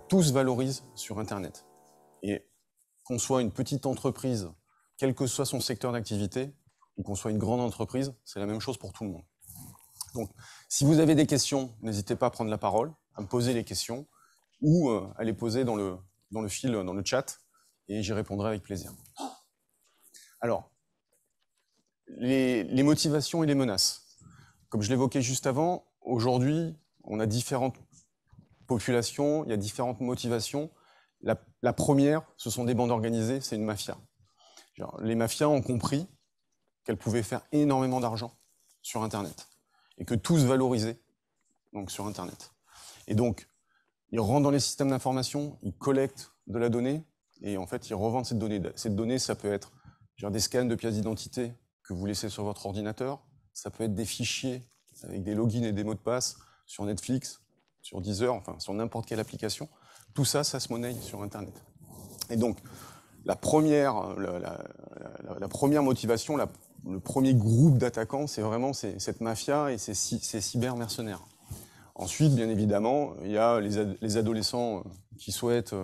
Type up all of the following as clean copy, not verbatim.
tout se valorise sur Internet. Et qu'on soit une petite entreprise, quel que soit son secteur d'activité, ou qu'on soit une grande entreprise, c'est la même chose pour tout le monde. Donc, si vous avez des questions, n'hésitez pas à prendre la parole, à me poser les questions, ou à les poser dans le fil, dans le chat, et j'y répondrai avec plaisir. Alors, les motivations et les menaces. Comme je l'évoquais juste avant, aujourd'hui, on a différentes populations, il y a différentes motivations. La première, ce sont des bandes organisées, c'est une mafia. Genre, les mafias ont compris qu'elles pouvaient faire énormément d'argent sur Internet et que tout se valorisait donc, sur Internet. Et donc, ils rentrent dans les systèmes d'information, ils collectent de la donnée et en fait, ils revendent cette donnée. Cette donnée, ça peut être genre, des scans de pièces d'identité que vous laissez sur votre ordinateur, ça peut être des fichiers avec des logins et des mots de passe sur Netflix, sur Deezer, enfin sur n'importe quelle application. Tout ça, ça se monnaie sur Internet. Et donc, la première motivation, le premier groupe d'attaquants, c'est vraiment cette mafia et ces cyber-mercenaires. Ensuite, bien évidemment, il y a les adolescents qui souhaitent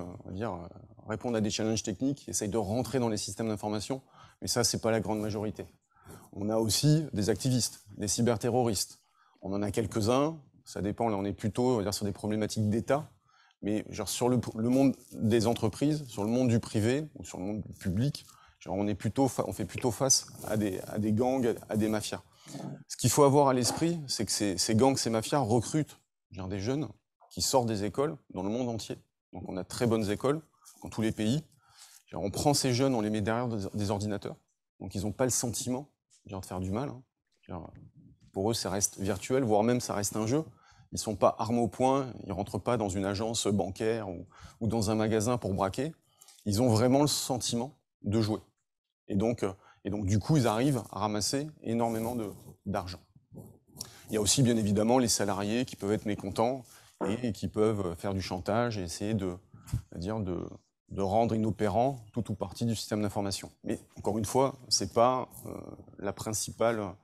répondre à des challenges techniques, qui essayent de rentrer dans les systèmes d'information, mais ça, c'est pas la grande majorité. On a aussi des activistes, des cyberterroristes. On en a quelques-uns, ça dépend, là on est plutôt sur des problématiques d'État, mais genre sur le monde des entreprises, sur le monde du privé, ou sur le monde du public, genre on fait plutôt face à des gangs, à des mafias. Ce qu'il faut avoir à l'esprit, c'est que ces gangs, ces mafias recrutent des jeunes qui sortent des écoles dans le monde entier. Donc on a de très bonnes écoles dans tous les pays. On prend ces jeunes, on les met derrière des ordinateurs, donc ils n'ont pas le sentiment de faire du mal. Pour eux, ça reste virtuel, voire même ça reste un jeu. Ils ne sont pas armes au poing, ils ne rentrent pas dans une agence bancaire ou dans un magasin pour braquer. Ils ont vraiment le sentiment de jouer. Et donc du coup, ils arrivent à ramasser énormément d'argent. Il y a aussi, bien évidemment, les salariés qui peuvent être mécontents et qui peuvent faire du chantage et essayer de rendre inopérant tout ou partie du système d'information. Mais encore une fois, ce n'est pas la principale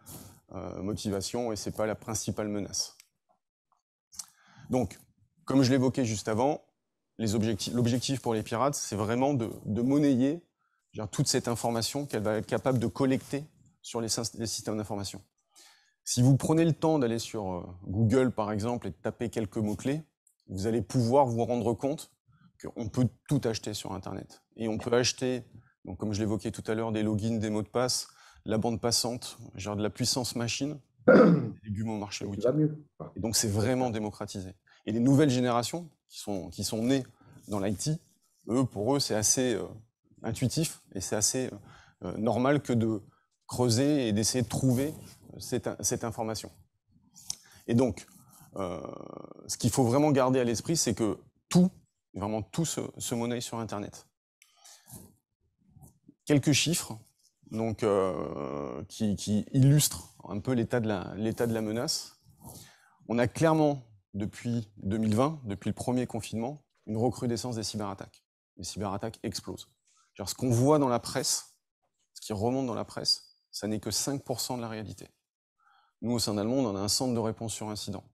motivation et ce n'est pas la principale menace. Donc, comme je l'évoquais juste avant, l'objectif pour les pirates, c'est vraiment de monnayer toute cette information qu'elle va être capable de collecter sur les systèmes d'information. Si vous prenez le temps d'aller sur Google, par exemple, et de taper quelques mots-clés, vous allez pouvoir vous rendre compte qu'on peut tout acheter sur Internet. Et on peut acheter, donc comme je l'évoquais tout à l'heure, des logins, des mots de passe, la bande passante, de la puissance machine, des légumes au marché le week-end. Et donc c'est vraiment démocratisé. Et les nouvelles générations qui sont nées dans l'IT, pour eux, c'est assez intuitif et c'est assez normal que de creuser et d'essayer de trouver cette information. Et donc, ce qu'il faut vraiment garder à l'esprit, c'est que vraiment tout se monnaie sur Internet. Quelques chiffres donc, qui illustrent un peu l'état de la menace. On a clairement, depuis 2020, depuis le premier confinement, une recrudescence des cyberattaques. Les cyberattaques explosent. Genre, ce qu'on voit dans la presse, ce qui remonte dans la presse, ça n'est que 5% de la réalité. Nous, au sein d'Allemande, on a un centre de réponse sur incident.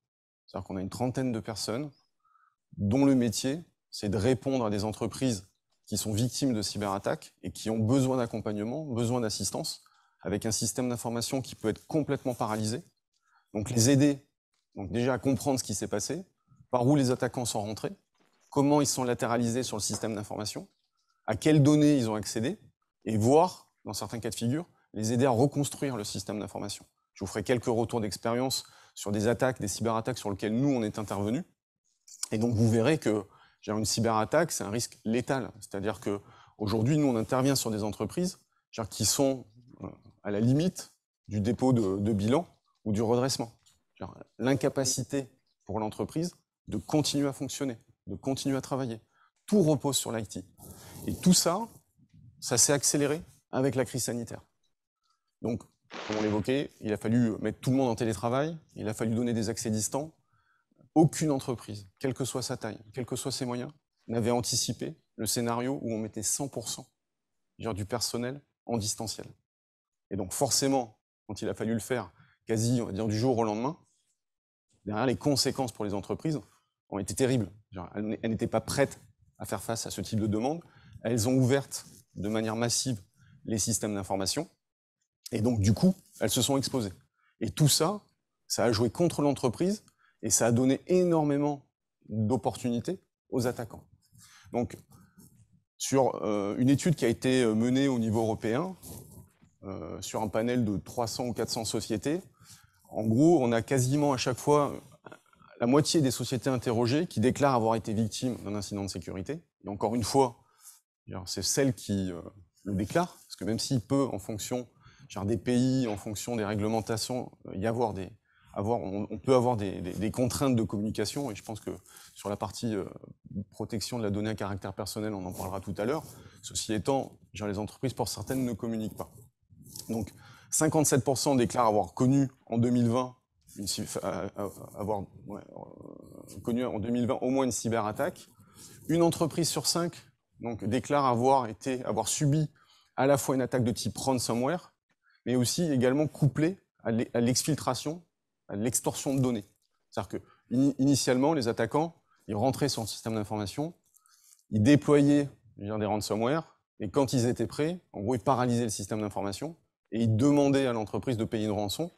C'est-à-dire qu'on a une trentaine de personnes dont le métier, c'est de répondre à des entreprises qui sont victimes de cyberattaques et qui ont besoin d'accompagnement, besoin d'assistance, avec un système d'information qui peut être complètement paralysé. Donc les aider donc déjà à comprendre ce qui s'est passé, par où les attaquants sont rentrés, comment ils sont latéralisés sur le système d'information, à quelles données ils ont accédé, et voir, dans certains cas de figure, les aider à reconstruire le système d'information. Je vous ferai quelques retours d'expérience sur des attaques, des cyberattaques sur lesquelles nous, on est intervenus. Et donc, vous verrez que une cyberattaque, c'est un risque létal. C'est-à-dire qu'aujourd'hui, nous, on intervient sur des entreprises qui sont à la limite du dépôt de bilan ou du redressement. L'incapacité pour l'entreprise de continuer à fonctionner, de continuer à travailler. Tout repose sur l'IT. Et tout ça, ça s'est accéléré avec la crise sanitaire. Donc, comme on l'évoquait, il a fallu mettre tout le monde en télétravail, il a fallu donner des accès distants. Aucune entreprise, quelle que soit sa taille, quels que soient ses moyens, n'avait anticipé le scénario où on mettait 100% du personnel en distanciel. Et donc forcément, quand il a fallu le faire quasi, on va dire, du jour au lendemain, derrière les conséquences pour les entreprises ont été terribles. Elles n'étaient pas prêtes à faire face à ce type de demande. Elles ont ouvert de manière massive les systèmes d'information. Et donc, du coup, elles se sont exposées. Et tout ça, ça a joué contre l'entreprise et ça a donné énormément d'opportunités aux attaquants. Donc, sur une étude qui a été menée au niveau européen, sur un panel de 300 ou 400 sociétés, en gros, on a quasiment à chaque fois la moitié des sociétés interrogées qui déclarent avoir été victimes d'un incident de sécurité. Et encore une fois, c'est celles qui le déclarent, parce que même s'il peut, en fonction des pays, en fonction des réglementations, on peut avoir des contraintes de communication, et je pense que sur la partie protection de la donnée à caractère personnel, on en parlera tout à l'heure. Ceci étant, les entreprises, pour certaines, ne communiquent pas. Donc, 57% déclarent avoir connu en 2020 au moins une cyberattaque. Une entreprise sur 5 donc, déclare avoir subi à la fois une attaque de type ransomware, mais aussi également couplée à l'exfiltration, à l'extorsion de données. C'est-à-dire que initialement, les attaquants, ils rentraient sur le système d'information, ils déployaient des ransomware, et quand ils étaient prêts, en gros, ils paralysaient le système d'information, et ils demandaient à l'entreprise de payer une rançon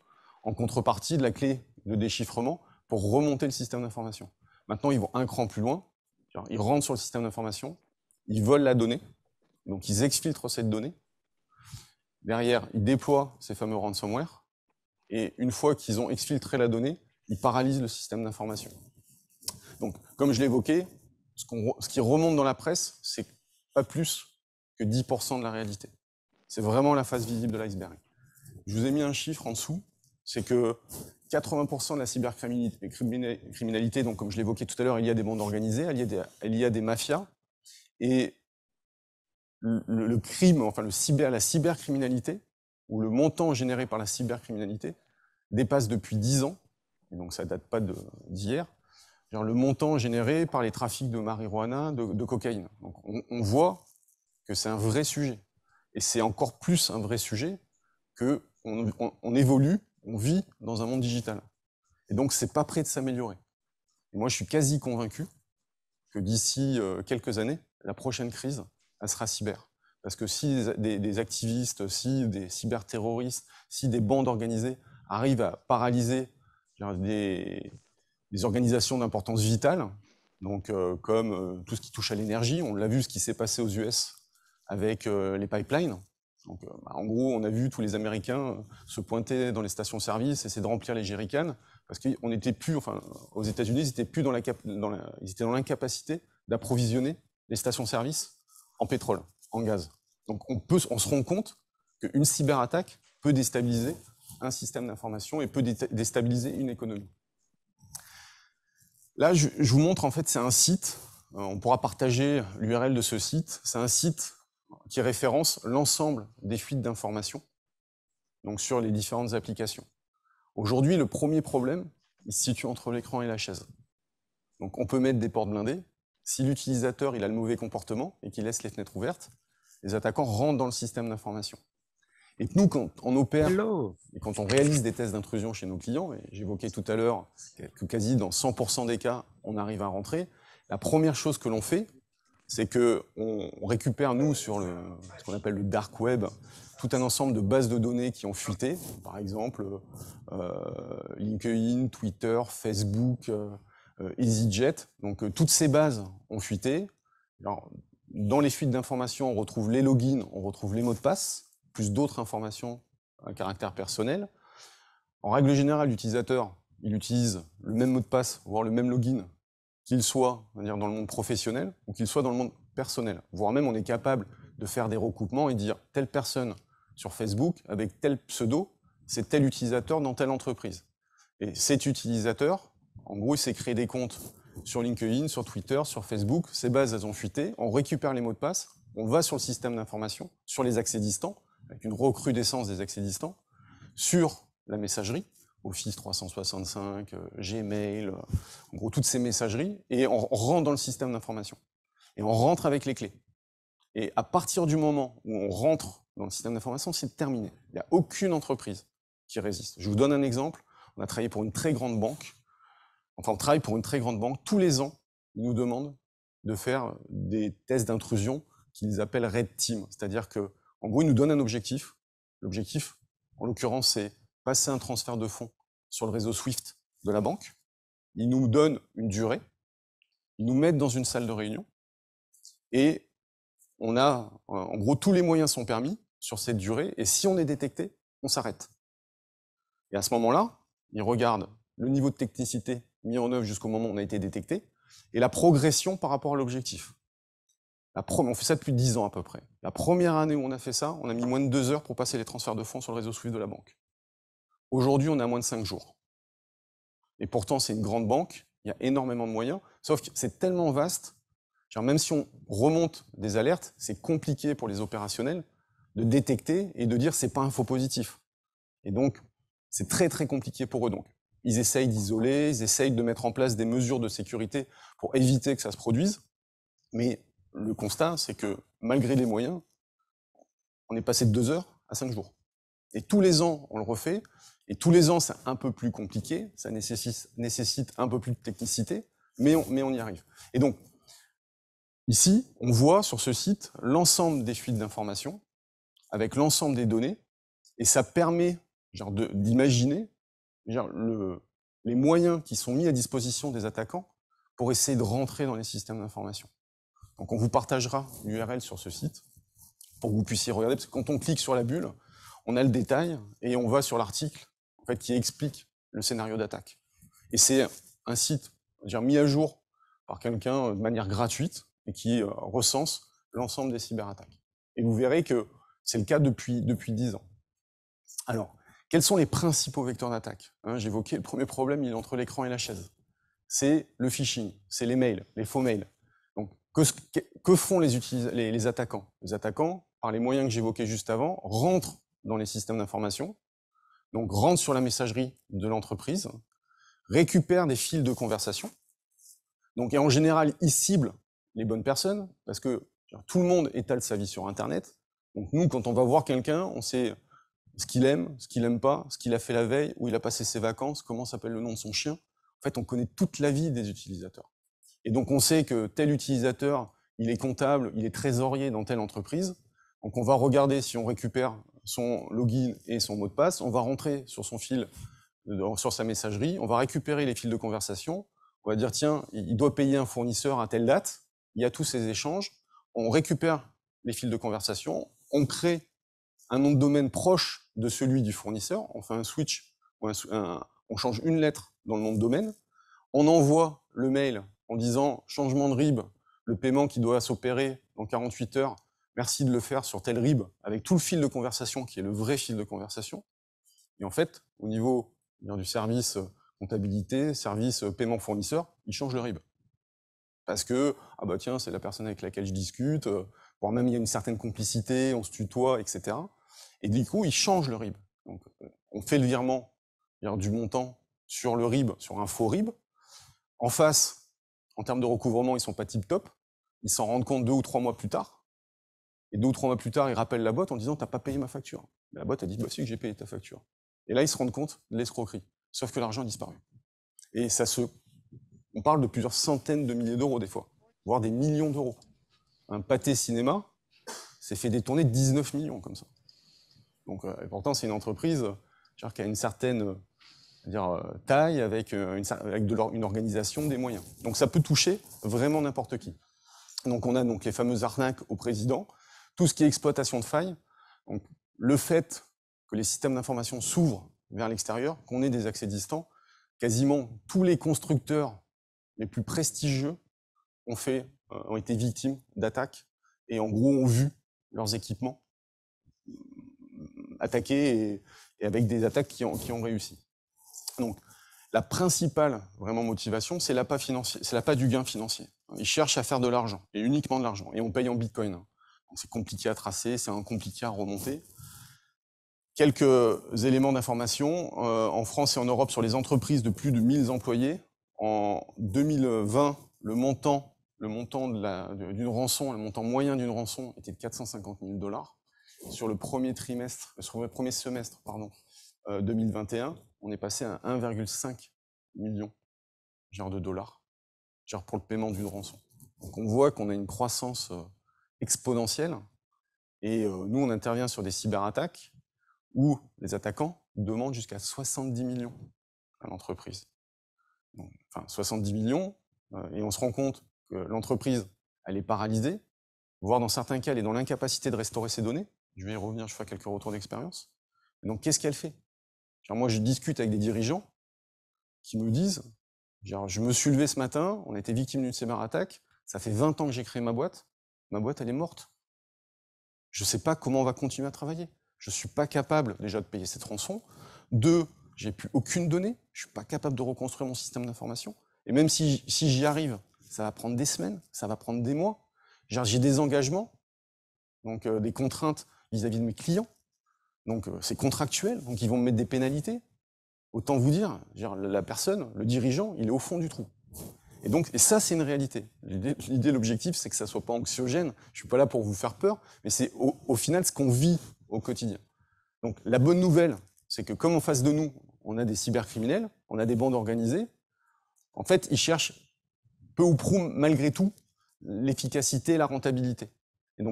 en contrepartie de la clé de déchiffrement pour remonter le système d'information. Maintenant, ils vont un cran plus loin, ils rentrent sur le système d'information, ils volent la donnée, donc ils exfiltrent cette donnée. Derrière, ils déploient ces fameux ransomware, et une fois qu'ils ont exfiltré la donnée, ils paralysent le système d'information. Donc, comme je l'évoquais, ce qui remonte dans la presse, c'est pas plus que 10% de la réalité. C'est vraiment la face visible de l'iceberg. Je vous ai mis un chiffre en dessous, c'est que 80% de la cybercriminalité, donc comme je l'évoquais tout à l'heure, il y a des bandes organisées, il y a des mafias, et le crime, enfin la cybercriminalité, ou le montant généré par la cybercriminalité, dépasse depuis 10 ans, et donc ça date pas d'hier, le montant généré par les trafics de marijuana, de cocaïne. Donc on voit que c'est un vrai sujet. Et c'est encore plus un vrai sujet qu'on évolue, on vit dans un monde digital. Et donc c'est pas prêt de s'améliorer. Et moi je suis quasi convaincu que d'ici quelques années, la prochaine crise, elle sera cyber. Parce que si des activistes, si des cyberterroristes, si des bandes organisées arrivent à paralyser des organisations d'importance vitale, donc comme tout ce qui touche à l'énergie, on l'a vu ce qui s'est passé aux US avec les pipelines. Donc, en gros, on a vu tous les Américains se pointer dans les stations-service, essayer de remplir les jerrycans, parce qu'on n'était plus, enfin, aux États-Unis, ils étaient dans l'incapacité d'approvisionner les stations-service en pétrole, en gaz. Donc, on se rend compte qu'une cyberattaque peut déstabiliser un système d'information et peut déstabiliser une économie. Là, je vous montre, en fait, c'est un site, on pourra partager l'URL de ce site, c'est un site qui référence l'ensemble des fuites d'informations, donc sur les différentes applications. Aujourd'hui, le premier problème, il se situe entre l'écran et la chaise. Donc on peut mettre des portes blindées. Si l'utilisateur il a le mauvais comportement et qu'il laisse les fenêtres ouvertes, les attaquants rentrent dans le système d'information. Et nous, quand on opère et quand on réalise des tests d'intrusion chez nos clients, et j'évoquais tout à l'heure que quasi dans 100% des cas, on arrive à rentrer, la première chose que l'on fait, c'est qu'on récupère, nous, sur ce qu'on appelle le dark web, tout un ensemble de bases de données qui ont fuité, par exemple LinkedIn, Twitter, Facebook, EasyJet. Donc toutes ces bases ont fuité. Alors, dans les fuites d'informations, on retrouve les logins, on retrouve les mots de passe, plus d'autres informations à caractère personnel. En règle générale, l'utilisateur, il utilise le même mot de passe, voire le même login, qu'il soit dans le monde professionnel ou qu'il soit dans le monde personnel. Voire même, on est capable de faire des recoupements et dire telle personne sur Facebook avec tel pseudo, c'est tel utilisateur dans telle entreprise. Et cet utilisateur, en gros, il s'est créé des comptes sur LinkedIn, sur Twitter, sur Facebook. Ces bases, elles ont fuité. On récupère les mots de passe, on va sur le système d'information, sur les accès distants, avec une recrudescence des accès distants, sur la messagerie, Office 365, Gmail, en gros toutes ces messageries, et on rentre dans le système d'information. Et on rentre avec les clés. Et à partir du moment où on rentre dans le système d'information, c'est terminé. Il n'y a aucune entreprise qui résiste. Je vous donne un exemple. On a travaillé pour une très grande banque. Enfin, on travaille pour une très grande banque. Tous les ans, ils nous demandent de faire des tests d'intrusion qu'ils appellent Red Team. C'est-à-dire que, en gros, ils nous donnent un objectif. L'objectif, en l'occurrence, c'est passer un transfert de fonds sur le réseau SWIFT de la banque. Ils nous donnent une durée. Ils nous mettent dans une salle de réunion. Et on a, en gros, tous les moyens sont permis sur cette durée. Et si on est détecté, on s'arrête. Et à ce moment-là, ils regardent le niveau de technicité mis en œuvre jusqu'au moment où on a été détecté et la progression par rapport à l'objectif. On fait ça depuis 10 ans à peu près. La première année où on a fait ça, on a mis moins de 2 heures pour passer les transferts de fonds sur le réseau SWIFT de la banque. Aujourd'hui, on a moins de 5 jours. Et pourtant, c'est une grande banque, il y a énormément de moyens, sauf que c'est tellement vaste, même si on remonte des alertes, c'est compliqué pour les opérationnels de détecter et de dire c'est pas un faux positif. Et donc, c'est très très compliqué pour eux. Donc, ils essayent d'isoler, ils essayent de mettre en place des mesures de sécurité pour éviter que ça se produise. Mais le constat, c'est que malgré les moyens, on est passé de 2 heures à 5 jours. Et tous les ans, on le refait. Et tous les ans, c'est un peu plus compliqué, ça nécessite un peu plus de technicité, mais on y arrive. Et donc, ici, on voit sur ce site l'ensemble des fuites d'informations, avec l'ensemble des données, et ça permet d'imaginer les moyens qui sont mis à disposition des attaquants pour essayer de rentrer dans les systèmes d'information. Donc on vous partagera l'URL sur ce site pour que vous puissiez regarder, parce que quand on clique sur la bulle, on a le détail et on va sur l'article en fait, qui explique le scénario d'attaque. Et c'est un site mis à jour par quelqu'un de manière gratuite et qui recense l'ensemble des cyberattaques. Et vous verrez que c'est le cas depuis 10 ans. Alors, quels sont les principaux vecteurs d'attaque? J'évoquais le premier problème, il est entre l'écran et la chaise. C'est le phishing, c'est les mails, les faux mails. Donc, que font les attaquants? Les attaquants, par les moyens que j'évoquais juste avant, rentrent dans les systèmes d'information, donc rentrent sur la messagerie de l'entreprise, récupèrent des fils de conversation, donc, et en général, ils ciblent les bonnes personnes, parce que tout le monde étale sa vie sur Internet. Donc nous, quand on va voir quelqu'un, on sait ce qu'il aime pas, ce qu'il a fait la veille, où il a passé ses vacances, comment s'appelle le nom de son chien. En fait, on connaît toute la vie des utilisateurs. Et donc, on sait que tel utilisateur, il est comptable, il est trésorier dans telle entreprise. Donc, on va regarder si on récupère son login et son mot de passe. On va rentrer sur son fil, sur sa messagerie. On va récupérer les fils de conversation. On va dire, tiens, il doit payer un fournisseur à telle date. Il y a tous ces échanges. On récupère les fils de conversation. On crée un nom de domaine proche de celui du fournisseur. On fait un switch, on change une lettre dans le nom de domaine. On envoie le mail en disant changement de RIB, le paiement qui doit s'opérer dans 48 heures, merci de le faire sur tel RIB, avec tout le fil de conversation qui est le vrai fil de conversation. Et en fait, au niveau du service comptabilité, service paiement fournisseur, il change le RIB. Parce que, ah bah tiens, c'est la personne avec laquelle je discute, voire même il y a une certaine complicité, on se tutoie, etc. Et du coup, il change le RIB. Donc, on fait le virement du montant sur le RIB, sur un faux RIB. En face, en termes de recouvrement, ils sont pas tip-top. Ils s'en rendent compte 2 ou 3 mois plus tard. Et 2 ou 3 mois plus tard, ils rappellent la boîte en disant « t'as pas payé ma facture ». La boîte a dit « bah si, que j'ai payé ta facture ». Et là, ils se rendent compte de l'escroquerie. Sauf que l'argent a disparu. Et on parle de plusieurs centaines de milliers d'euros des fois, voire des millions d'euros. Un pâté cinéma s'est fait détourner 19 millions comme ça. Donc, et pourtant, c'est une entreprise qui a une certaine taille avec une organisation, des moyens. Donc ça peut toucher vraiment n'importe qui. Donc on a donc les fameuses arnaques au président, tout ce qui est exploitation de failles, donc le fait que les systèmes d'information s'ouvrent vers l'extérieur, qu'on ait des accès distants, quasiment tous les constructeurs les plus prestigieux ont été victimes d'attaques et en gros ont vu leurs équipements attaqués et avec des attaques qui ont réussi. Donc, la principale vraiment motivation, c'est l'appât financier, c'est l'appât du gain financier. Ils cherchent à faire de l'argent, et uniquement de l'argent, et on paye en bitcoin. Donc c'est compliqué à tracer, c'est compliqué à remonter. Quelques éléments d'information. En France et en Europe, sur les entreprises de plus de 1000 employés, en 2020, le montant d'une rançon, le montant moyen d'une rançon était de 450 000 $. Sur le premier semestre, 2021, on est passé à 1,5 million de dollars. pour le paiement d'une rançon. Donc on voit qu'on a une croissance exponentielle, et nous on intervient sur des cyberattaques où les attaquants demandent jusqu'à 70 millions à l'entreprise. Enfin 70 millions, et on se rend compte que l'entreprise, elle est paralysée, voire dans certains cas, elle est dans l'incapacité de restaurer ses données. Je vais y revenir, je ferai quelques retours d'expérience. Donc qu'est-ce qu'elle fait? Moi, je discute avec des dirigeants qui me disent, je me suis levé ce matin, on a été victime d'une cyberattaque, ça fait 20 ans que j'ai créé ma boîte elle est morte. Je ne sais pas comment on va continuer à travailler. Je ne suis pas capable déjà de payer cette rançon. 2, j'ai plus aucune donnée, je ne suis pas capable de reconstruire mon système d'information. Et même si j'y arrive, ça va prendre des semaines, ça va prendre des mois. J'ai des engagements, donc des contraintes vis-à-vis de mes clients. Donc c'est contractuel, donc ils vont me mettre des pénalités. Autant vous dire, la personne, le dirigeant, il est au fond du trou. Et ça, c'est une réalité. L'idée, l'objectif, c'est que ça soit pas anxiogène. Je suis pas là pour vous faire peur, mais c'est au final ce qu'on vit au quotidien. Donc la bonne nouvelle, c'est que comme en face de nous, on a des cybercriminels, on a des bandes organisées, en fait, ils cherchent peu ou prou, malgré tout, l'efficacité et la rentabilité.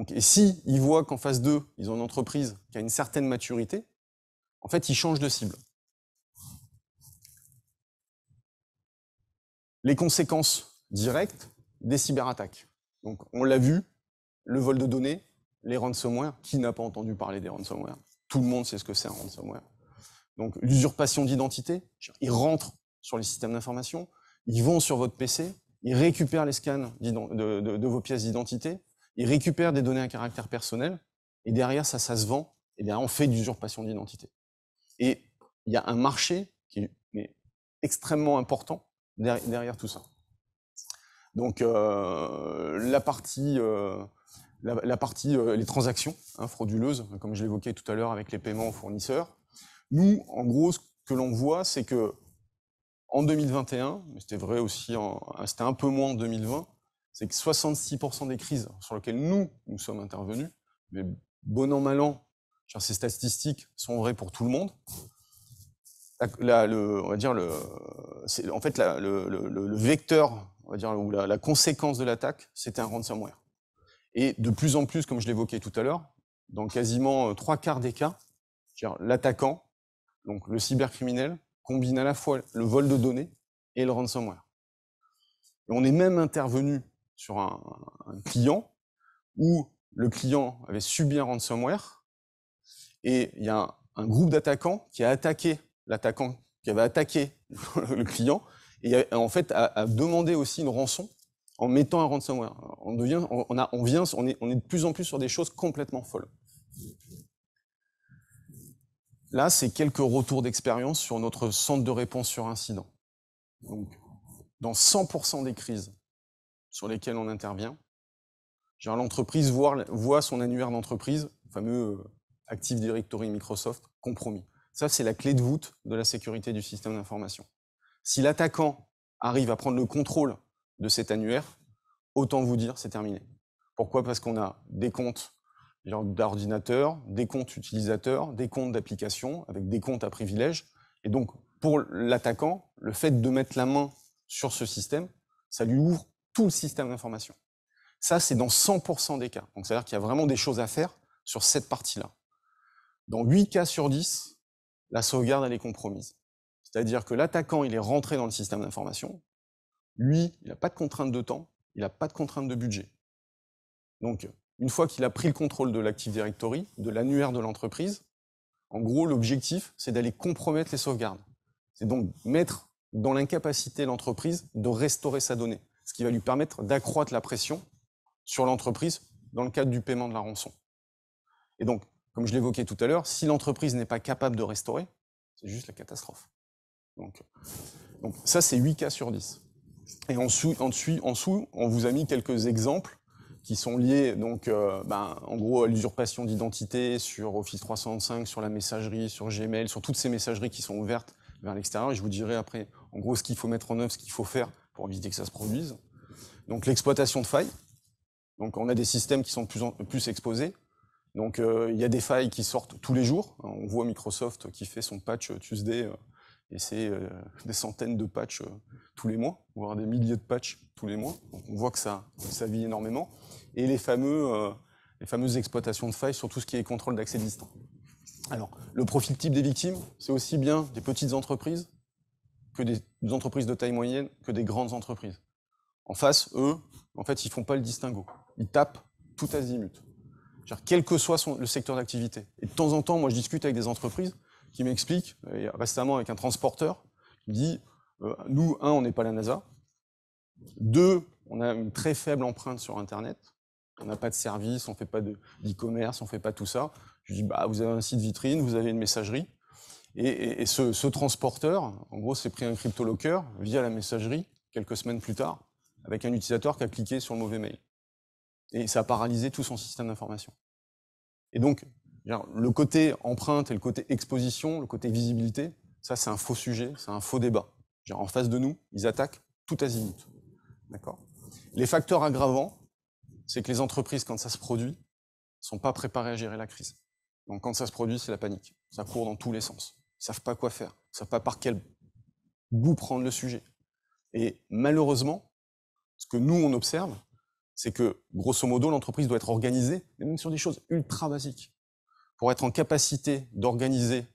Et si ils voient qu'en face d'eux, ils ont une entreprise qui a une certaine maturité, en fait, ils changent de cible. Les conséquences directes des cyberattaques. Donc, on l'a vu, le vol de données, les ransomware. Qui n'a pas entendu parler des ransomware? Tout le monde sait ce que c'est un ransomware. Donc, l'usurpation d'identité. Ils rentrent sur les systèmes d'information, ils vont sur votre PC, ils récupèrent les scans de vos pièces d'identité, ils récupèrent des données à caractère personnel, et derrière, ça se vend, et bien on fait de l'usurpation d'identité. Et il y a un marché qui est extrêmement important derrière tout ça. Donc la partie les transactions frauduleuses, comme je l'évoquais tout à l'heure avec les paiements aux fournisseurs. Nous, en gros, ce que l'on voit, c'est que en 2021, mais c'était vrai aussi, c'était un peu moins en 2020, c'est que 66% des crises sur lesquelles nous sommes intervenus, mais bon an, mal an, ces statistiques sont vraies pour tout le monde. On va dire le vecteur, on va dire, ou la conséquence de l'attaque, c'était un ransomware. Et de plus en plus, comme je l'évoquais tout à l'heure, dans quasiment 3/4 des cas, l'attaquant, donc le cybercriminel, combine à la fois le vol de données et le ransomware. Et on est même intervenu sur un client où le client avait subi un ransomware, et il y a un groupe d'attaquants qui a attaqué l'attaquant qui avait attaqué le client, et en fait a demandé aussi une rançon en mettant un ransomware. On est de plus en plus sur des choses complètement folles. Là, c'est quelques retours d'expérience sur notre centre de réponse sur incident. Donc, dans 100% des crises sur lesquelles on intervient, l'entreprise voit son annuaire d'entreprise, le fameux Active Directory Microsoft, compromis. Ça, c'est la clé de voûte de la sécurité du système d'information. Si l'attaquant arrive à prendre le contrôle de cet annuaire, autant vous dire, c'est terminé. Pourquoi? Parce qu'on a des comptes d'ordinateurs, des comptes utilisateurs, des comptes d'applications, avec des comptes à privilèges. Et donc, pour l'attaquant, le fait de mettre la main sur ce système, ça lui ouvre tout le système d'information. Ça, c'est dans 100% des cas. Donc, c'est-à-dire qu'il y a vraiment des choses à faire sur cette partie-là. Dans 8 cas sur 10, la sauvegarde, elle est compromise. C'est-à-dire que l'attaquant, il est rentré dans le système d'information. Lui, il n'a pas de contrainte de temps, il n'a pas de contrainte de budget. Donc, une fois qu'il a pris le contrôle de l'Active Directory, de l'annuaire de l'entreprise, en gros, l'objectif, c'est d'aller compromettre les sauvegardes. C'est donc mettre dans l'incapacité l'entreprise de restaurer sa donnée, ce qui va lui permettre d'accroître la pression sur l'entreprise dans le cadre du paiement de la rançon. Et donc, comme je l'évoquais tout à l'heure, si l'entreprise n'est pas capable de restaurer, c'est juste la catastrophe. Donc ça, c'est 8 cas sur 10. Et en dessous, on vous a mis quelques exemples qui sont liés, donc, en gros, à l'usurpation d'identité sur Office 365, sur la messagerie, sur Gmail, sur toutes ces messageries qui sont ouvertes vers l'extérieur. Et je vous dirai après, en gros, ce qu'il faut mettre en œuvre, ce qu'il faut faire pour éviter que ça se produise. Donc, l'exploitation de failles. Donc, on a des systèmes qui sont de plus exposés. Donc, il y a des failles qui sortent tous les jours. On voit Microsoft qui fait son patch Tuesday et c'est des centaines de patchs tous les mois, voire des milliers de patchs tous les mois. Donc on voit que ça vit énormément. Et les fameuses exploitations de failles sur tout ce qui est contrôle d'accès distant. Alors, le profil type des victimes, c'est aussi bien des petites entreprises que des entreprises de taille moyenne, que des grandes entreprises. En face, eux, en fait, ils font pas le distinguo. Ils tapent tout azimut. Quel que soit le secteur d'activité. Et de temps en temps, moi, je discute avec des entreprises qui m'expliquent, récemment avec un transporteur, qui dit, nous, on n'est pas la NASA. 2, on a une très faible empreinte sur Internet. On n'a pas de service, on ne fait pas d'e-commerce, on ne fait pas tout ça. Je dis, vous avez un site vitrine, vous avez une messagerie. Et ce transporteur, en gros, s'est pris un crypto-locker via la messagerie, quelques semaines plus tard, avec un utilisateur qui a cliqué sur le mauvais mail. Et ça a paralysé tout son système d'information. Et donc, le côté empreinte et le côté exposition, le côté visibilité, ça c'est un faux sujet, c'est un faux débat. En face de nous, ils attaquent tout azimut. D'accord ? Les facteurs aggravants, c'est que les entreprises, quand ça se produit, ne sont pas préparées à gérer la crise. Donc quand ça se produit, c'est la panique. Ça court dans tous les sens. Ils ne savent pas quoi faire. Ils ne savent pas par quel bout prendre le sujet. Et malheureusement, ce que nous, on observe, c'est que, grosso modo, l'entreprise doit être organisée, même sur des choses ultra basiques, pour être en capacité d'organiser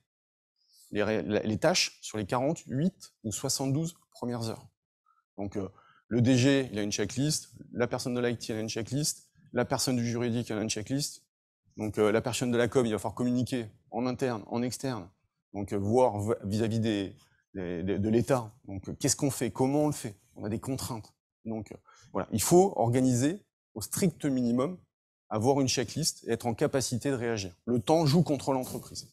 les tâches sur les 48 ou 72 premières heures. Donc, le DG, il a une checklist, la personne de l'IT, elle a une checklist, la personne du juridique, elle a une checklist, donc la personne de la com, il va falloir communiquer en interne, en externe, donc voir vis-à-vis de l'État, donc qu'est-ce qu'on fait, comment on le fait, on a des contraintes. Donc voilà, il faut organiser au strict minimum, avoir une checklist et être en capacité de réagir. Le temps joue contre l'entreprise.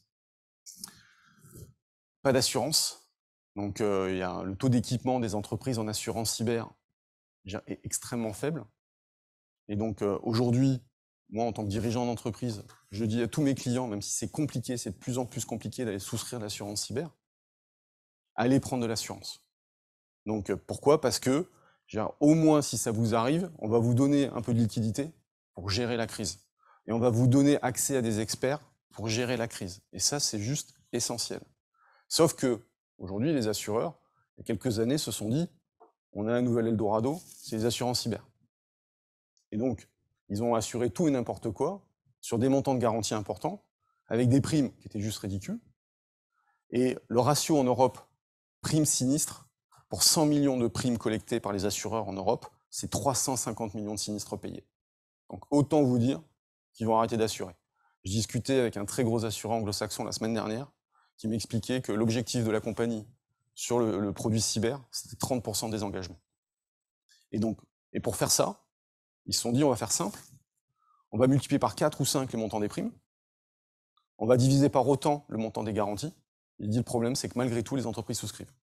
Pas d'assurance, donc le taux d'équipement des entreprises en assurance cyber est extrêmement faible. Et donc aujourd'hui, moi en tant que dirigeant d'entreprise, je dis à tous mes clients, même si c'est compliqué, c'est de plus en plus compliqué d'aller souscrire l'assurance cyber, allez prendre de l'assurance. Donc pourquoi ? Parce que au moins si ça vous arrive, on va vous donner un peu de liquidité pour gérer la crise. Et on va vous donner accès à des experts pour gérer la crise. Et ça, c'est juste essentiel. Sauf que aujourd'hui, les assureurs, il y a quelques années, se sont dit, on a un nouvel Eldorado, c'est les assurances cyber. Et donc, ils ont assuré tout et n'importe quoi, sur des montants de garantie importants, avec des primes qui étaient juste ridicules. Et le ratio en Europe, prime sinistre, pour 100 millions de primes collectées par les assureurs en Europe, c'est 350 millions de sinistres payés. Donc autant vous dire qu'ils vont arrêter d'assurer. Je discutais avec un très gros assureur anglo-saxon la semaine dernière, qui m'expliquait que l'objectif de la compagnie sur le produit cyber, c'était 30% des engagements. Et pour faire ça, ils se sont dit, on va faire simple, on va multiplier par 4 ou 5 les montants des primes, on va diviser par autant le montant des garanties. Il dit le problème, c'est que malgré tout, les entreprises souscrivent.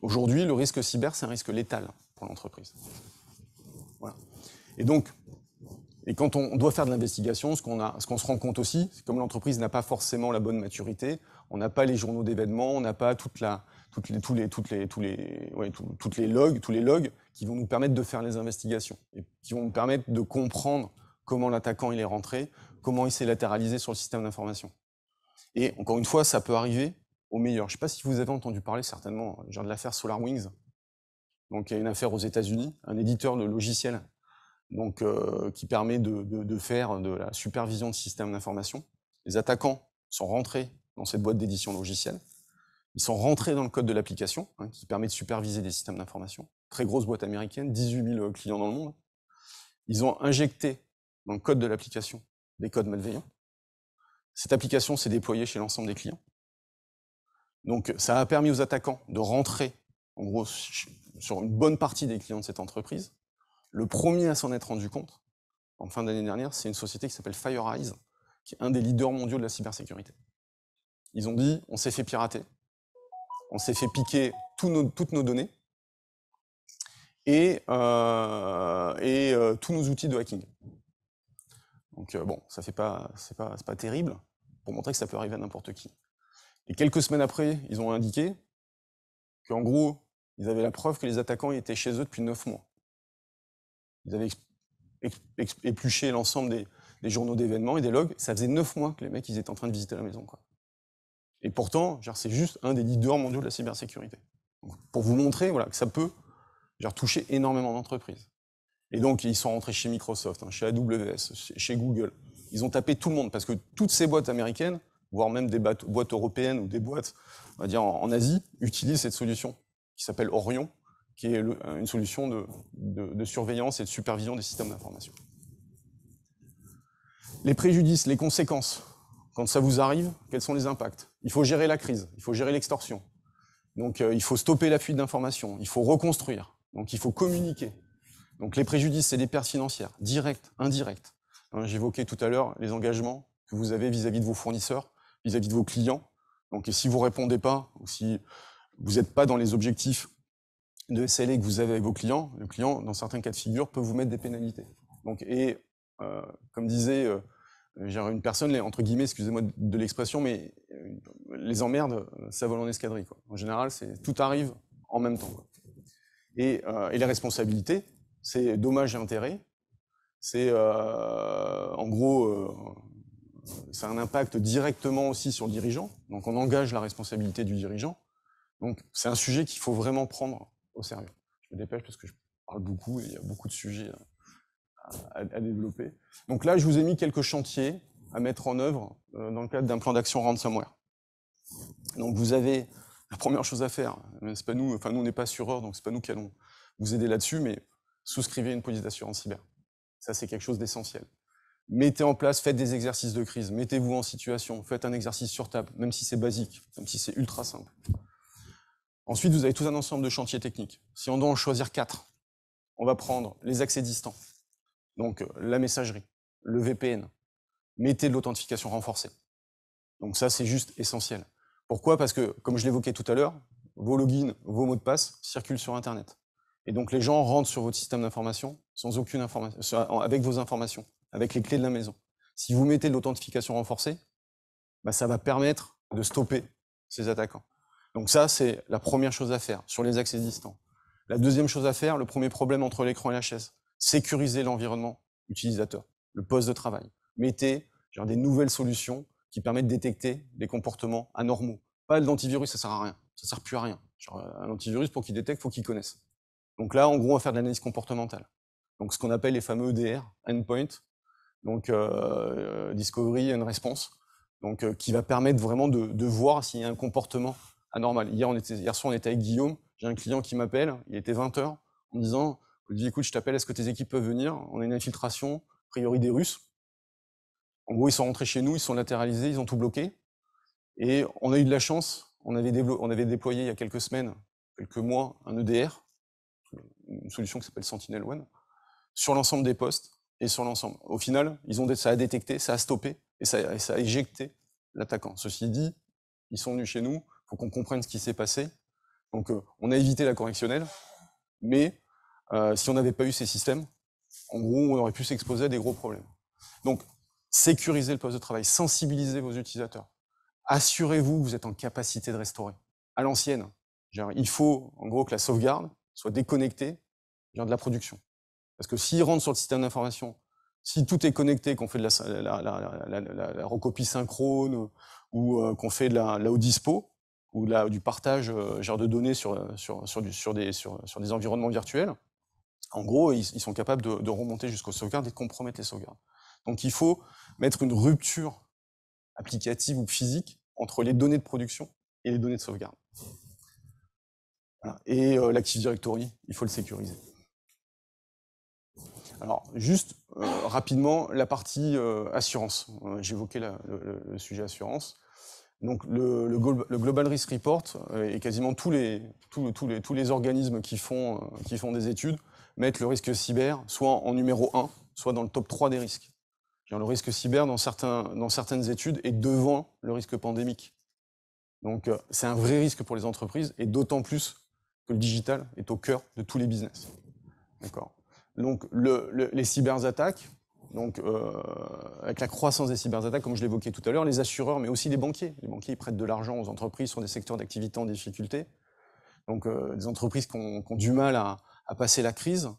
Aujourd'hui, le risque cyber, c'est un risque létal pour l'entreprise. Voilà. Et quand on doit faire de l'investigation, ce qu'on se rend compte aussi, c'est que comme l'entreprise n'a pas forcément la bonne maturité, on n'a pas les journaux d'événements, on n'a pas tous les logs qui vont nous permettre de faire les investigations et qui vont nous permettre de comprendre comment l'attaquant il est rentré, comment il s'est latéralisé sur le système d'information. Et encore une fois, ça peut arriver au meilleur. Je ne sais pas si vous avez entendu parler certainement de l'affaire SolarWinds. Donc il y a une affaire aux États-Unis, un éditeur de logiciels donc, qui permet de faire de la supervision de systèmes d'information. Les attaquants sont rentrés dans cette boîte d'édition logicielle. Ils sont rentrés dans le code de l'application, qui permet de superviser des systèmes d'information. Très grosse boîte américaine, 18 000 clients dans le monde. Ils ont injecté dans le code de l'application des codes malveillants. Cette application s'est déployée chez l'ensemble des clients. Donc ça a permis aux attaquants de rentrer, en gros, sur une bonne partie des clients de cette entreprise. Le premier à s'en être rendu compte, en fin d'année dernière, c'est une société qui s'appelle FireEye, qui est un des leaders mondiaux de la cybersécurité. Ils ont dit, on s'est fait pirater, on s'est fait piquer toutes nos données et tous nos outils de hacking. Donc bon, c'est pas terrible, pour montrer que ça peut arriver à n'importe qui. Et quelques semaines après, ils ont indiqué qu'en gros, ils avaient la preuve que les attaquants étaient chez eux depuis 9 mois. Ils avaient épluché l'ensemble des journaux d'événements et des logs. Ça faisait 9 mois que les mecs ils étaient en train de visiter la maison, quoi. Et pourtant, c'est juste un des leaders mondiaux de la cybersécurité. Donc, pour vous montrer voilà, que ça peut toucher énormément d'entreprises. Et donc, ils sont rentrés chez Microsoft, chez AWS, chez Google. Ils ont tapé tout le monde, parce que toutes ces boîtes américaines, voire même des boîtes européennes ou des boîtes, on va dire, en Asie, utilisent cette solution qui s'appelle Orion, qui est une solution de surveillance et de supervision des systèmes d'information. Les préjudices, les conséquences, quand ça vous arrive, quels sont les impacts? Il faut gérer la crise, il faut gérer l'extorsion. Donc il faut stopper la fuite d'informations, il faut reconstruire, donc il faut communiquer. Donc les préjudices, c'est des pertes financières, directes, indirectes. J'évoquais tout à l'heure les engagements que vous avez vis-à-vis de vos fournisseurs, vis-à-vis de vos clients. Donc si vous ne répondez pas, ou si vous n'êtes pas dans les objectifs de SLA que vous avez avec vos clients, le client, dans certains cas de figure, peut vous mettre des pénalités. Donc, comme disait une personne, entre guillemets, excusez-moi de l'expression, mais les emmerdes, ça vole en escadrille, quoi. En général, tout arrive en même temps, quoi. Et les responsabilités, c'est dommages et intérêts. C'est en gros, ça a un impact directement aussi sur le dirigeant. Donc on engage la responsabilité du dirigeant. Donc c'est un sujet qu'il faut vraiment prendre au sérieux. Je me dépêche parce que je parle beaucoup et il y a beaucoup de sujets à développer. Donc là, je vous ai mis quelques chantiers à mettre en œuvre dans le cadre d'un plan d'action ransomware. Donc vous avez la première chose à faire, c'est pas nous, enfin nous on n'est pas assureurs, donc c'est pas nous qui allons vous aider là-dessus, mais souscrivez une police d'assurance cyber. Ça c'est quelque chose d'essentiel. Mettez en place, faites des exercices de crise, mettez-vous en situation, faites un exercice sur table, même si c'est basique, même si c'est ultra simple. Ensuite, vous avez tout un ensemble de chantiers techniques. Si on doit en choisir 4, on va prendre les accès distants, donc la messagerie, le VPN, mettez de l'authentification renforcée. Donc ça, c'est juste essentiel. Pourquoi? Parce que, comme je l'évoquais tout à l'heure, vos logins, vos mots de passe circulent sur Internet. Et donc les gens rentrent sur votre système d'information sans aucune information, avec vos informations, avec les clés de la maison. Si vous mettez de l'authentification renforcée, ça va permettre de stopper ces attaquants. Donc ça, c'est la première chose à faire sur les accès distants. La deuxième chose à faire, le premier problème entre l'écran et la chaise, sécuriser l'environnement utilisateur, le poste de travail. Mettez des nouvelles solutions qui permettent de détecter des comportements anormaux. Pas d'antivirus, ça sert à rien. Ça sert plus à rien. Un antivirus, pour qu'il détecte, il faut qu'il connaisse. Donc là, en gros, on va faire de l'analyse comportementale. Donc ce qu'on appelle les fameux EDR, Endpoint, donc Discovery and Response, donc qui va permettre vraiment de voir s'il y a un comportement anormal. Hier soir, on était avec Guillaume, j'ai un client qui m'appelle, il était 20h, en me disant, Olivier, écoute, je t'appelle, est-ce que tes équipes peuvent venir? On a une infiltration, a priori des Russes. En gros, ils sont rentrés chez nous, ils sont latéralisés, ils ont tout bloqué. Et on a eu de la chance, on avait déployé il y a quelques semaines, quelques mois, un EDR, une solution qui s'appelle Sentinel-One, sur l'ensemble des postes et sur l'ensemble. Au final, ça a détecté, ça a stoppé et ça a éjecté l'attaquant. Ceci dit, ils sont venus chez nous, il faut qu'on comprenne ce qui s'est passé. Donc on a évité la correctionnelle, mais si on n'avait pas eu ces systèmes, en gros, on aurait pu s'exposer à des gros problèmes. Donc, sécurisez le poste de travail, sensibilisez vos utilisateurs. Assurez-vous que vous êtes en capacité de restaurer. À l'ancienne, il faut en gros que la sauvegarde soit déconnectée de la production. Parce que s'ils rentrent sur le système d'information, si tout est connecté, qu'on fait de la recopie synchrone ou qu'on fait de la haut dispo ou du partage de données sur des environnements virtuels, en gros, ils sont capables de remonter jusqu'aux sauvegardes et de compromettre les sauvegardes. Donc il faut mettre une rupture applicative ou physique entre les données de production et les données de sauvegarde. Voilà. Et l'Active Directory, il faut le sécuriser. Alors, juste rapidement, la partie assurance. J'évoquais le sujet assurance. Donc, le Global Risk Report et quasiment tous les organismes qui font des études mettent le risque cyber soit en numéro 1, soit dans le top 3 des risques. Le risque cyber, dans certaines études, est devant le risque pandémique. Donc, c'est un vrai risque pour les entreprises, et d'autant plus que le digital est au cœur de tous les business. D'accord. Donc, les cyberattaques, avec la croissance des cyberattaques, comme je l'évoquais tout à l'heure, les assureurs, mais aussi les banquiers. Les banquiers, ils prêtent de l'argent aux entreprises sur des secteurs d'activité en difficulté. Donc, des entreprises qui ont du mal à passer la crise.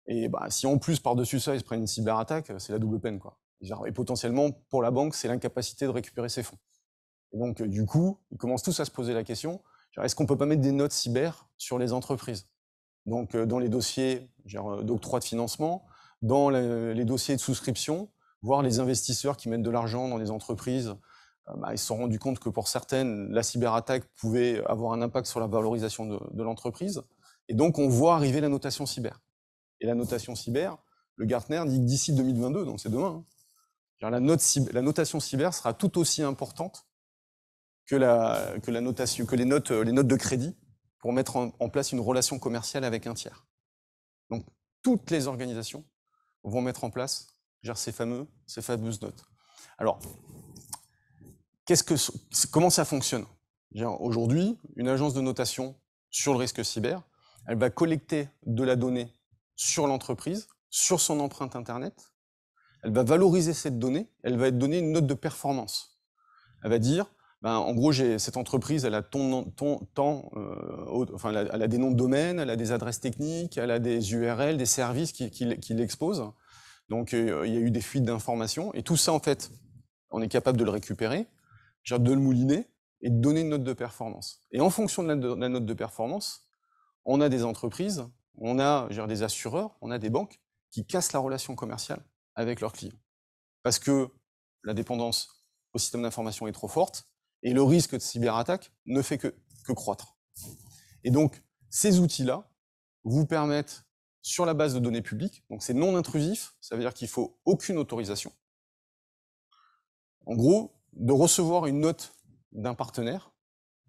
Et si en plus, par-dessus ça, ils se prennent une cyberattaque, c'est la double peine, quoi. Et potentiellement, pour la banque, c'est l'incapacité de récupérer ses fonds. Et donc, du coup, ils commencent tous à se poser la question, est-ce qu'on peut pas mettre des notes cyber sur les entreprises? Donc, dans les dossiers d'octroi de financement, dans les dossiers de souscription, voire les investisseurs qui mettent de l'argent dans les entreprises, ils se sont rendus compte que pour certaines, la cyberattaque pouvait avoir un impact sur la valorisation de l'entreprise. Et donc, on voit arriver la notation cyber. Et la notation cyber, le Gartner dit que d'ici 2022, donc c'est demain, hein, la notation cyber sera tout aussi importante que les notes de crédit pour mettre en place une relation commerciale avec un tiers. Donc, toutes les organisations vont mettre en place ces fameuses notes. Alors, comment ça fonctionne? Aujourd'hui, une agence de notation sur le risque cyber, elle va collecter de la donnée sur l'entreprise, sur son empreinte Internet, elle va valoriser cette donnée, elle va donner une note de performance. Elle va dire, en gros, cette entreprise, elle a elle a des noms de domaine, elle a des adresses techniques, elle a des URL, des services qui l'exposent. Donc, il y a eu des fuites d'informations. Et tout ça, en fait, on est capable de le récupérer, de le mouliner et de donner une note de performance. Et en fonction de la note de performance, on a des entreprises, on a des assureurs, on a des banques qui cassent la relation commerciale avec leurs clients. Parce que la dépendance au système d'information est trop forte et le risque de cyberattaque ne fait que croître. Et donc, ces outils-là vous permettent, sur la base de données publiques, donc c'est non intrusif, ça veut dire qu'il ne faut aucune autorisation, en gros, de recevoir une note d'un partenaire,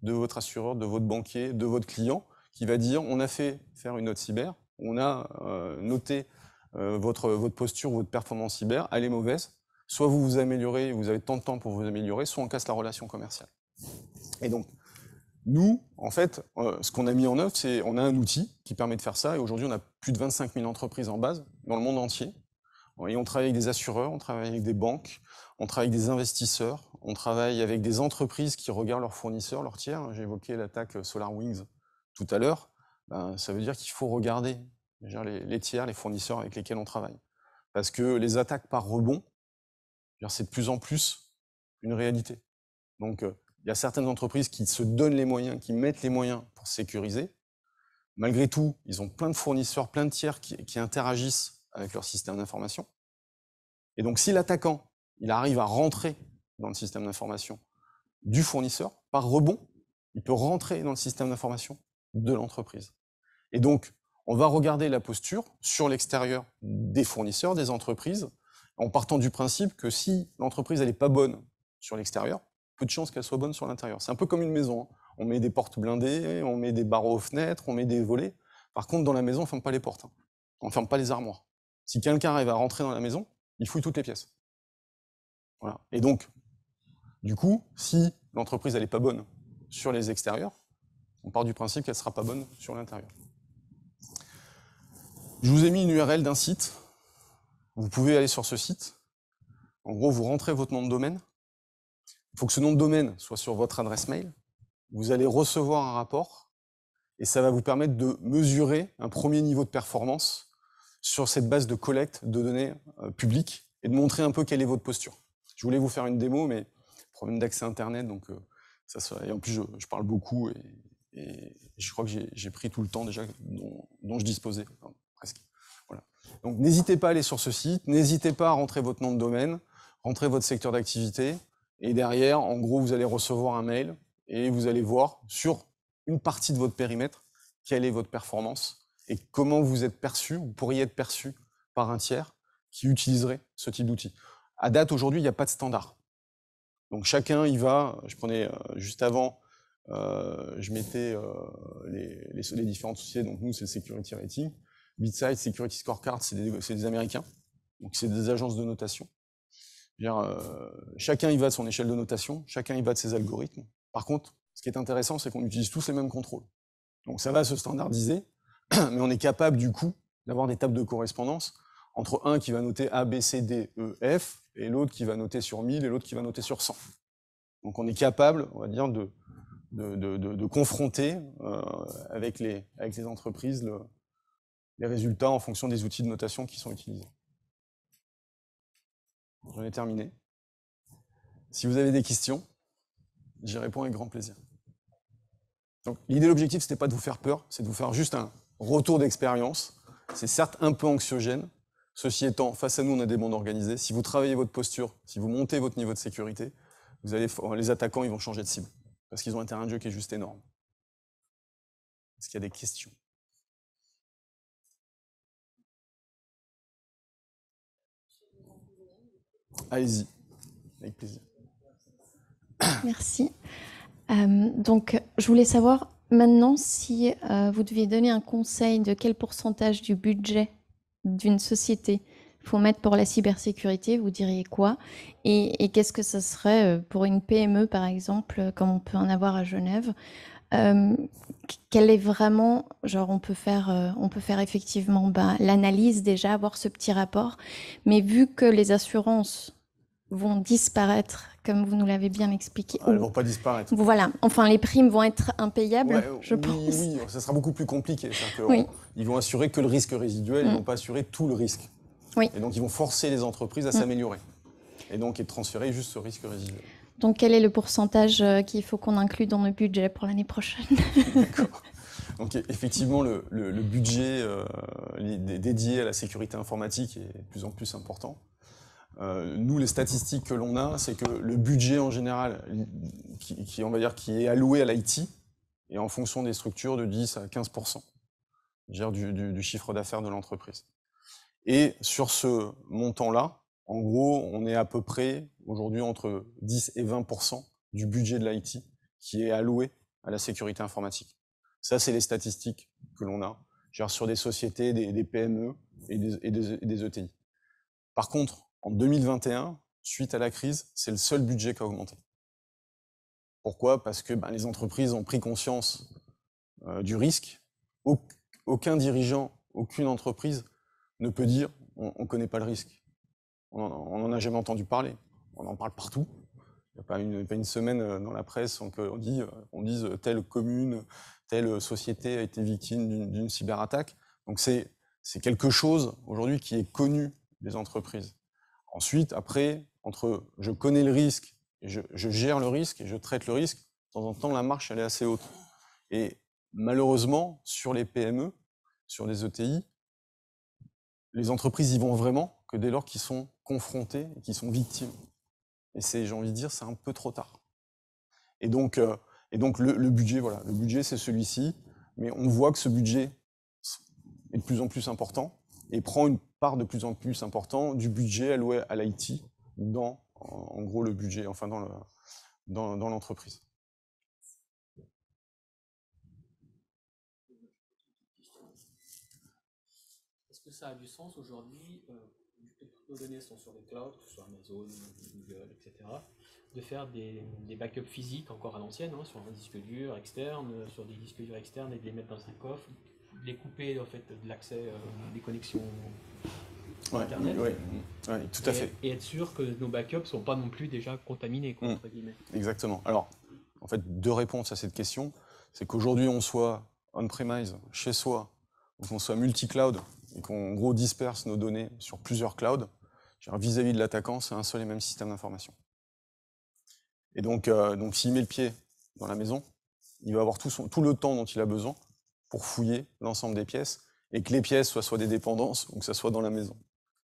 de votre assureur, de votre banquier, de votre client, qui va dire, on a fait faire une note cyber, on a noté votre posture, votre performance cyber, elle est mauvaise, soit vous vous améliorez, vous avez tant de temps pour vous améliorer, soit on casse la relation commerciale. Et donc, nous, en fait, ce qu'on a mis en œuvre, c'est on a un outil qui permet de faire ça, et aujourd'hui, on a plus de 25 000 entreprises en base, dans le monde entier, et on travaille avec des assureurs, on travaille avec des banques, on travaille avec des investisseurs, on travaille avec des entreprises qui regardent leurs fournisseurs, leurs tiers. J'ai évoqué l'attaque SolarWinds tout à l'heure. Ça veut dire qu'il faut regarder les tiers, les fournisseurs avec lesquels on travaille. Parce que les attaques par rebond, c'est de plus en plus une réalité. Donc, il y a certaines entreprises qui se donnent les moyens, qui mettent les moyens pour sécuriser. Malgré tout, ils ont plein de fournisseurs, plein de tiers qui interagissent avec leur système d'information. Et donc, si l'attaquant, il arrive à rentrer dans le système d'information du fournisseur, par rebond, il peut rentrer dans le système d'information de l'entreprise. Et donc, on va regarder la posture sur l'extérieur des fournisseurs, des entreprises, en partant du principe que si l'entreprise n'est pas bonne sur l'extérieur, peu de chances qu'elle soit bonne sur l'intérieur. C'est un peu comme une maison. On met des portes blindées, on met des barreaux aux fenêtres, on met des volets. Par contre, dans la maison, on ne ferme pas les portes. On ne ferme pas les armoires. Si quelqu'un arrive à rentrer dans la maison, il fouille toutes les pièces. Voilà. Et donc, du coup, si l'entreprise n'est pas bonne sur les extérieurs, on part du principe qu'elle ne sera pas bonne sur l'intérieur. Je vous ai mis une URL d'un site. Vous pouvez aller sur ce site. En gros, vous rentrez votre nom de domaine. Il faut que ce nom de domaine soit sur votre adresse mail. Vous allez recevoir un rapport et ça va vous permettre de mesurer un premier niveau de performance sur cette base de collecte de données publiques et de montrer un peu quelle est votre posture. Je voulais vous faire une démo, mais problème d'accès Internet, donc et en plus je parle beaucoup et je crois que j'ai pris tout le temps déjà dont je disposais, enfin, presque. Voilà. Donc n'hésitez pas à aller sur ce site, n'hésitez pas à rentrer votre nom de domaine, rentrer votre secteur d'activité, et derrière, en gros, vous allez recevoir un mail et vous allez voir sur une partie de votre périmètre quelle est votre performance et comment vous êtes perçu, vous pourriez être perçu par un tiers qui utiliserait ce type d'outil. À date, aujourd'hui, il n'y a pas de standard. Donc chacun y va. Je prenais juste avant, je mettais les différentes sociétés. Donc nous, c'est le Security Rating. BitSight, Security Scorecard, c'est des Américains. Donc c'est des agences de notation. Chacun y va de son échelle de notation, chacun y va de ses algorithmes. Par contre, ce qui est intéressant, c'est qu'on utilise tous les mêmes contrôles. Donc ça va se standardiser, mais on est capable du coup d'avoir des tables de correspondance entre un qui va noter A, B, C, D, E, F, et l'autre qui va noter sur 1000 et l'autre qui va noter sur 100. Donc on est capable, on va dire, de confronter avec les entreprises les résultats en fonction des outils de notation qui sont utilisés. J'en ai terminé. Si vous avez des questions. J'y réponds avec grand plaisir. Donc, l'idée, l'objectif, c'était pas de vous faire peur, c'est de vous faire juste un retour d'expérience. C'est certes un peu anxiogène. Ceci étant, face à nous, on a des mondes organisés. Si vous travaillez votre posture, si vous montez votre niveau de sécurité, les attaquants, ils vont changer de cible. Parce qu'ils ont un terrain de jeu qui est juste énorme. Est-ce qu'il y a des questions? Allez-y, avec plaisir. Merci. Donc, je voulais savoir maintenant si vous deviez donner un conseil de quel pourcentage du budget d'une société il faut mettre pour la cybersécurité, vous diriez quoi? Et qu'est-ce que ça serait pour une PME, par exemple, comme on peut en avoir à Genève? Quel est vraiment, genre on peut faire effectivement l'analyse déjà, avoir ce petit rapport, mais vu que les assurances vont disparaître, comme vous nous l'avez bien expliqué. Elles ne vont pas disparaître. Voilà, enfin les primes vont être impayables, ouais, je pense. Oui, ça sera beaucoup plus compliqué. Oui. Ils vont assurer que le risque résiduel, ils ne vont pas assurer tout le risque. Oui. Et donc ils vont forcer les entreprises à s'améliorer. Et donc de transférer juste ce risque résiduel. Donc quel est le pourcentage qu'il faut qu'on inclue dans le budget pour l'année prochaine? D'accord. Donc effectivement, le budget dédié à la sécurité informatique est de plus en plus important. Nous, les statistiques que l'on a, c'est que le budget en général, on va dire, qui est alloué à l'IT, est en fonction des structures de 10 à 15% du chiffre d'affaires de l'entreprise. Et sur ce montant-là, en gros, on est à peu près aujourd'hui entre 10 et 20% du budget de l'IT qui est alloué à la sécurité informatique. Ça, c'est les statistiques que l'on a, sur des sociétés, des PME et des ETI. Par contre, en 2021, suite à la crise, c'est le seul budget qui a augmenté. Pourquoi? Parce que les entreprises ont pris conscience du risque. Aucun dirigeant, aucune entreprise ne peut dire on ne connaît pas le risque. On n'en a jamais entendu parler. On en parle partout. Il n'y a pas une semaine dans la presse sans qu'on dise telle commune, telle société a été victime d'une cyberattaque. Donc c'est quelque chose aujourd'hui qui est connu des entreprises. Ensuite, après, entre je connais le risque, et je gère le risque et je traite le risque, de temps en temps, la marche, elle est assez haute. Et malheureusement, sur les PME, sur les ETI, les entreprises y vont vraiment que dès lors qu'ils sont confrontés et qu'ils sont victimes. Et j'ai envie de dire, c'est un peu trop tard. Et donc le budget, voilà, le budget, c'est celui-ci, mais on voit que ce budget est de plus en plus important et prend une part de plus en plus importante du budget alloué à l'IT dans, en gros, le budget, enfin dans l'entreprise. Est-ce que ça a du sens aujourd'hui, vu que toutes nos données sont sur les clouds, que ce soit Amazon, Google, etc., de faire des backups physiques encore à l'ancienne, sur un disque dur externe, sur des disques durs externes et de les mettre dans un coffre, de les couper en fait de l'accès des connexions Internet. Oui, tout à fait. Et être sûr que nos backups ne sont pas non plus déjà contaminés, entre guillemets. Exactement. Alors, en fait, deux réponses à cette question. C'est qu'aujourd'hui, on soit on-premise, chez soi, ou qu'on soit multi-cloud, et qu'on gros disperse nos données sur plusieurs clouds, vis-à-vis de l'attaquant, c'est un seul et même système d'information. Et donc s'il met le pied dans la maison, il va avoir tout le temps dont il a besoin pour fouiller l'ensemble des pièces, et que les pièces soient des dépendances, ou que ça soit dans la maison.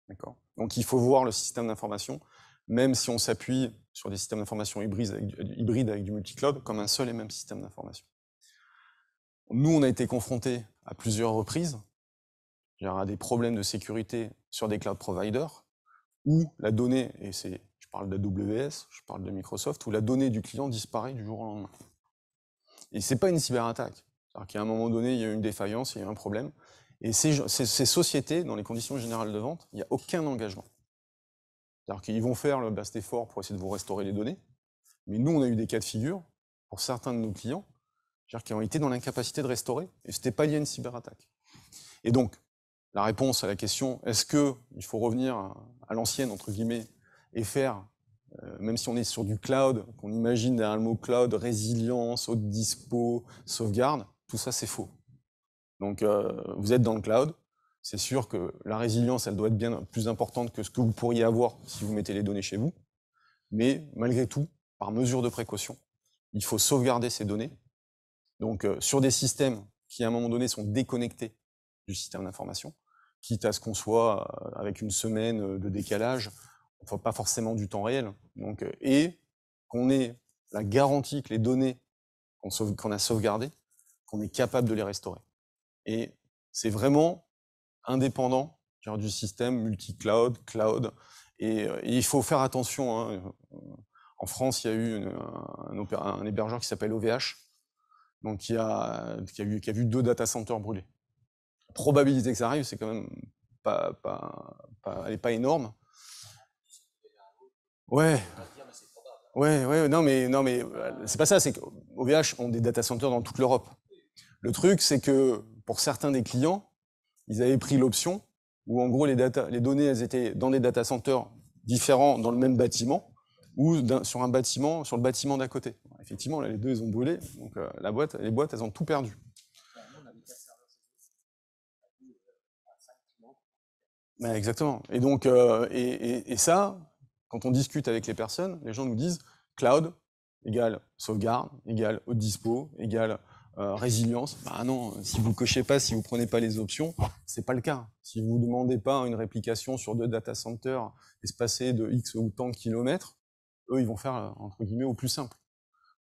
D'accord ? Donc il faut voir le système d'information, même si on s'appuie sur des systèmes d'information hybrides avec du multi-cloud, comme un seul et même système d'information. Nous, on a été confrontés à plusieurs reprises à des problèmes de sécurité sur des cloud providers, où la donnée, et je parle d'AWS, je parle de Microsoft, où la donnée du client disparaît du jour au lendemain. Et c'est pas une cyberattaque. C'est-à-dire qu'à un moment donné, il y a eu une défaillance, il y a eu un problème. Et ces sociétés, dans les conditions générales de vente, il n'y a aucun engagement. C'est-à-dire qu'ils vont faire le best effort pour essayer de vous restaurer les données. Mais nous, on a eu des cas de figure, pour certains de nos clients, qui ont été dans l'incapacité de restaurer, et ce n'était pas lié à une cyberattaque. Et donc, la réponse à la question, est-ce qu'il faut revenir à l'ancienne, entre guillemets, et faire, même si on est sur du cloud, qu'on imagine derrière le mot cloud, résilience, haute dispo, sauvegarde, tout ça c'est faux. Donc vous êtes dans le cloud, c'est sûr que la résilience, elle doit être bien plus importante que ce que vous pourriez avoir si vous mettez les données chez vous, mais malgré tout, par mesure de précaution, il faut sauvegarder ces données. Donc, sur des systèmes qui, à un moment donné, sont déconnectés du système d'information, quitte à ce qu'on soit avec une semaine de décalage, enfin, pas forcément du temps réel. Donc, et qu'on ait la garantie que les données qu'on a sauvegardées, qu'on est capable de les restaurer. Et c'est vraiment indépendant du système multi-cloud, cloud. Et il faut faire attention. Hein. En France, il y a eu un hébergeur qui s'appelle OVH, donc qui a vu 2 data centers brûlés. La probabilité que ça arrive, c'est quand même elle n'est pas énorme. Ouais. Ouais, non mais c'est pas ça, c'est qu'OVH ont des data centers dans toute l'Europe. Le truc, c'est que pour certains des clients, ils avaient pris l'option où en gros les données, elles étaient dans des data centers différents dans le même bâtiment ou sur le bâtiment d'à côté. Effectivement, là, les deux, ils ont brûlé, donc les boîtes, elles ont tout perdu. Exactement. Et donc, et ça, quand on discute avec les personnes, les gens nous disent cloud égale sauvegarde, égale haute dispo, égale résilience. Bah non, si vous cochez pas, si vous prenez pas les options, c'est pas le cas. Si vous demandez pas une réplication sur 2 data centers espacés de X ou tant de kilomètres, eux, ils vont faire, entre guillemets, au plus simple.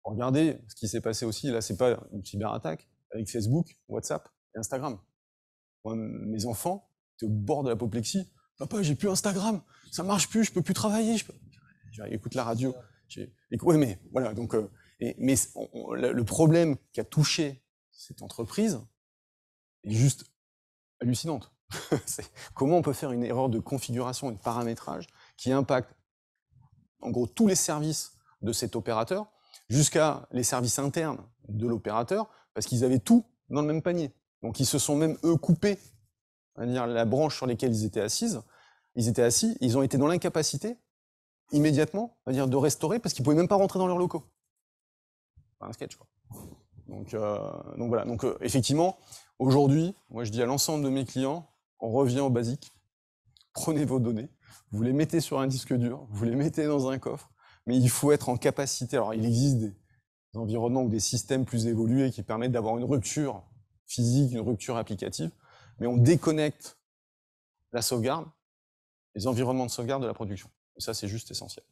Regardez ce qui s'est passé aussi, là, c'est pas une cyberattaque, avec Facebook, WhatsApp et Instagram. Moi, mes enfants étaient au bord de l'apoplexie. Papa, j'ai plus Instagram, ça marche plus, je peux plus travailler. Écoute la radio. Ouais, mais voilà, donc... le problème qui a touché cette entreprise est juste hallucinante. Comment on peut faire une erreur de configuration et de paramétrage qui impacte en gros tous les services de cet opérateur jusqu'à les services internes de l'opérateur parce qu'ils avaient tout dans le même panier. Donc ils se sont même eux coupés, c'est-à-dire la branche sur laquelle ils étaient assis, ils ont été dans l'incapacité immédiatement, c'est-à-dire de restaurer parce qu'ils pouvaient même pas rentrer dans leurs locaux. Un sketch, quoi. Donc voilà. Donc effectivement, aujourd'hui, moi je dis à l'ensemble de mes clients, on revient au basique. Prenez vos données, vous les mettez sur un disque dur, vous les mettez dans un coffre, mais il faut être en capacité. Alors il existe des environnements ou des systèmes plus évolués qui permettent d'avoir une rupture physique, une rupture applicative, mais on déconnecte la sauvegarde, les environnements de sauvegarde de la production. Et ça, c'est juste essentiel.